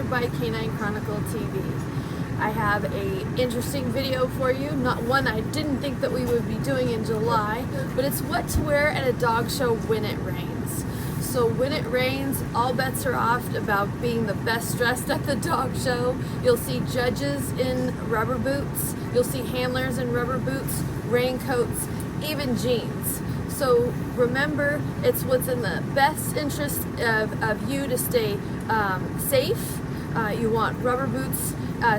sponsored by Canine Chronicle TV. I have a interesting video for you, not one I didn't think that we would be doing in July, but it's what to wear at a dog show when it rains. So when it rains, all bets are off about being the best dressed at the dog show. You'll see judges in rubber boots, you'll see handlers in rubber boots, raincoats, even jeans. So remember, it's what's in the best interest of you to stay safe. You want rubber boots.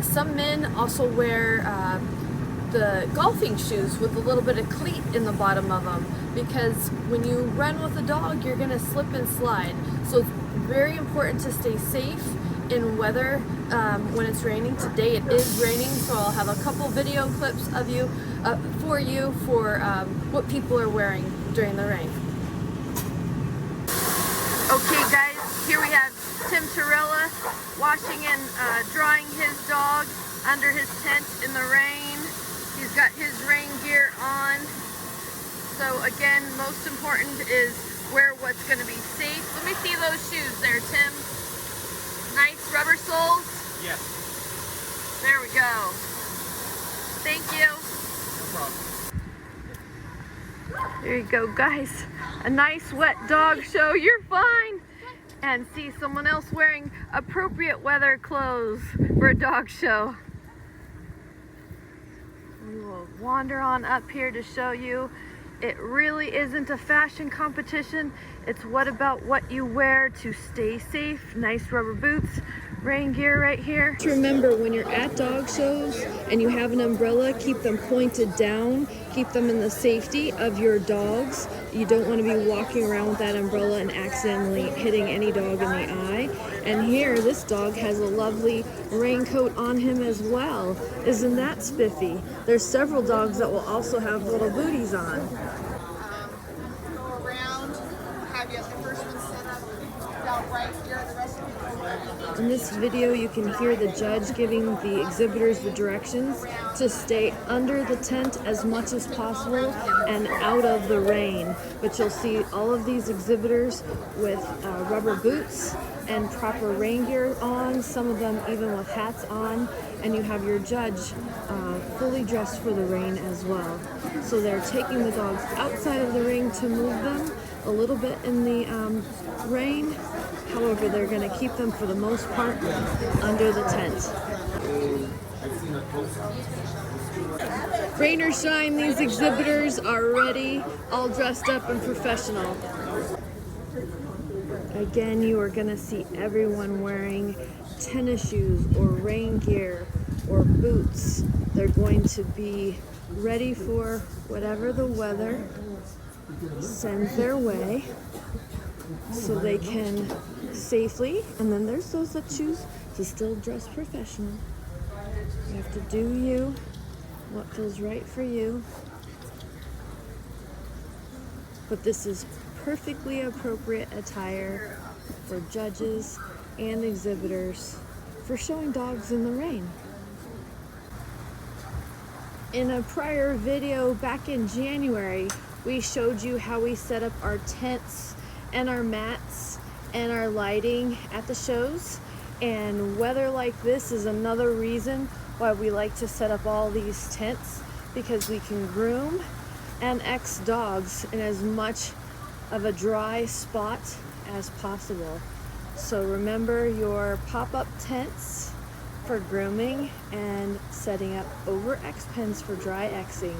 Some men also wear the golfing shoes with a little bit of cleat in the bottom of them, because when you run with a dog, you're going to slip and slide. So it's very important to stay safe in weather when it's raining. Today it is raining, so I'll have a couple video clips of you for what people are wearing during the rain. Okay guys, here we have Tim Torella washing and drying his dog under his tent in the rain. He's got his rain gear on. So again, most important is wear what's going to be safe. Let me see those shoes there, Tim. Nice rubber soles? Yes. There we go. Thank you. No problem. There you go, guys. A nice wet dog show. You're fine. And see someone else wearing appropriate weather clothes for a dog show. We will wander on up here to show you it really isn't a fashion competition. It's what you wear to stay safe. Nice rubber boots, rain gear right here. Just remember, when you're at dog shows and you have an umbrella, keep them pointed down. Keep them in the safety of your dogs. You don't want to be walking around with that umbrella and accidentally hitting any dog in the eye. And here, this dog has a lovely raincoat on him as well. Isn't that spiffy? There's several dogs that will also have little booties on. Go around, have you have the first one set up about right here, the rest of you go where you need to. In this video, you can hear the judge giving the exhibitors the directions to stay under the tent as much as possible and out of the rain. But you'll see all of these exhibitors with rubber boots and proper rain gear on, some of them even with hats on, and you have your judge fully dressed for the rain as well. So they're taking the dogs outside of the ring to move them a little bit in the rain. However, they're going to keep them for the most part under the tent. Rain or shine, these exhibitors are ready, all dressed up and professional. Again, you are going to see everyone wearing tennis shoes or rain gear or boots. They're going to be ready for whatever the weather sends their way, so they can safely, and then there's those that choose to still dress professional. You have to do you, what feels right for you. But this is perfectly appropriate attire for judges and exhibitors for showing dogs in the rain. In a prior video back in January, we showed you how we set up our tents and our mats and our lighting at the shows. And weather like this is another reason why we like to set up all these tents, because we can groom and X dogs in as much of a dry spot as possible. So remember your pop-up tents for grooming and setting up over X pens for dry Xing.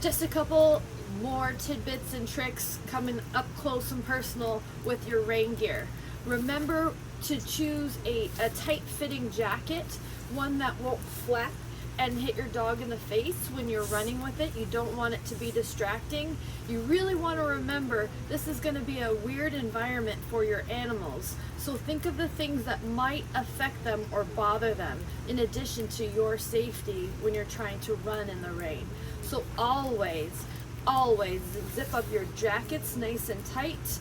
Just a couple more tidbits and tricks coming up close and personal with your rain gear. Remember to choose a tight-fitting jacket, one that won't flap and hit your dog in the face when you're running with it. You don't want it to be distracting. You really want to remember this is going to be a weird environment for your animals. So think of the things that might affect them or bother them, in addition to your safety when you're trying to run in the rain. So always zip up your jackets nice and tight,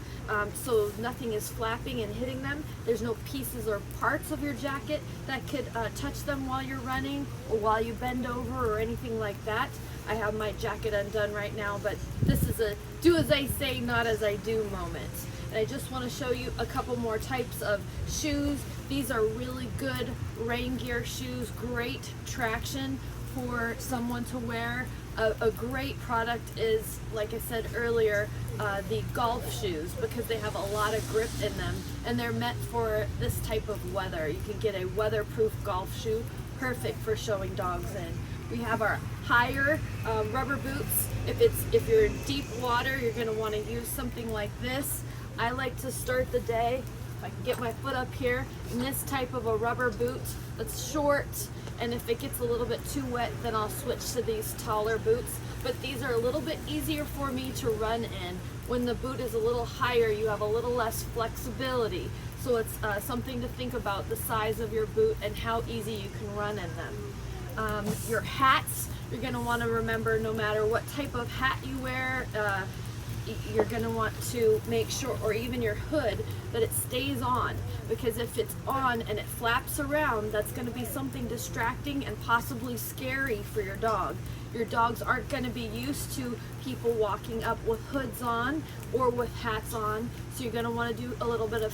so nothing is flapping and hitting them. There's no pieces or parts of your jacket that could touch them while you're running or while you bend over or anything like that. I have my jacket undone right now, but this is a do as I say, not as I do moment. And I just want to show you a couple more types of shoes These are really good rain gear shoes, great traction for someone to wear. A great product is, like I said earlier, the golf shoes, because they have a lot of grip in them and they're meant for this type of weather. You can get a weatherproof golf shoe, perfect for showing dogs in. We have our higher rubber boots. If you're in deep water, you're going to want to use something like this. I like to start the day, if I can get my foot up here, in this type of a rubber boot that's short, and if it gets a little bit too wet, then I'll switch to these taller boots. But these are a little bit easier for me to run in. When the boot is a little higher, you have a little less flexibility. So it's something to think about, the size of your boot and how easy you can run in them. Your hats, you're going to want to remember, no matter what type of hat you wear, you're going to want to make sure, or even your hood, that it stays on, because if it's on and it flaps around, that's going to be something distracting and possibly scary for your dog. Your dogs aren't going to be used to people walking up with hoods on or with hats on, so you're going to want to do a little bit of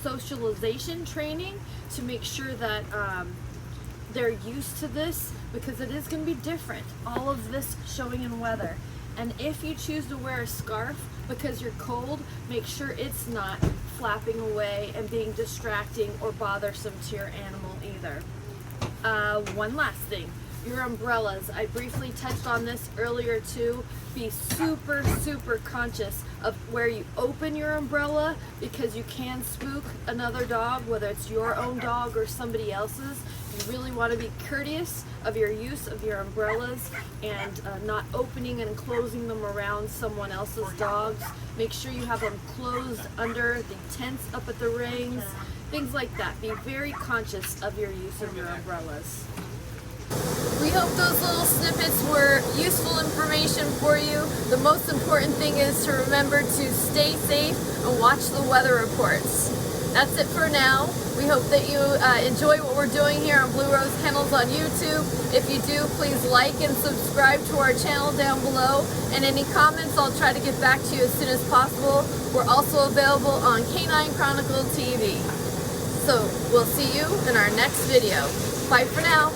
socialization training to make sure that they're used to this, because it is going to be different, all of this showing in weather. And if you choose to wear a scarf because you're cold, make sure it's not flapping away and being distracting or bothersome to your animal either. One last thing, your umbrellas. I briefly touched on this earlier too. Be super, super conscious of where you open your umbrella, because you can spook another dog, whether it's your own dog or somebody else's. You really want to be courteous of your use of your umbrellas and not opening and closing them around someone else's dogs. Make sure you have them closed under the tents up at the rings, things like that. Be very conscious of your use of your umbrellas. We hope those little snippets were useful information for you. The most important thing is to remember to stay safe and watch the weather reports. That's it for now. We hope that you enjoy what we're doing here on BlueRose Kennels on YouTube. If you do, please like and subscribe to our channel down below. And any comments, I'll try to get back to you as soon as possible. We're also available on Canine Chronicle TV. So we'll see you in our next video. Bye for now.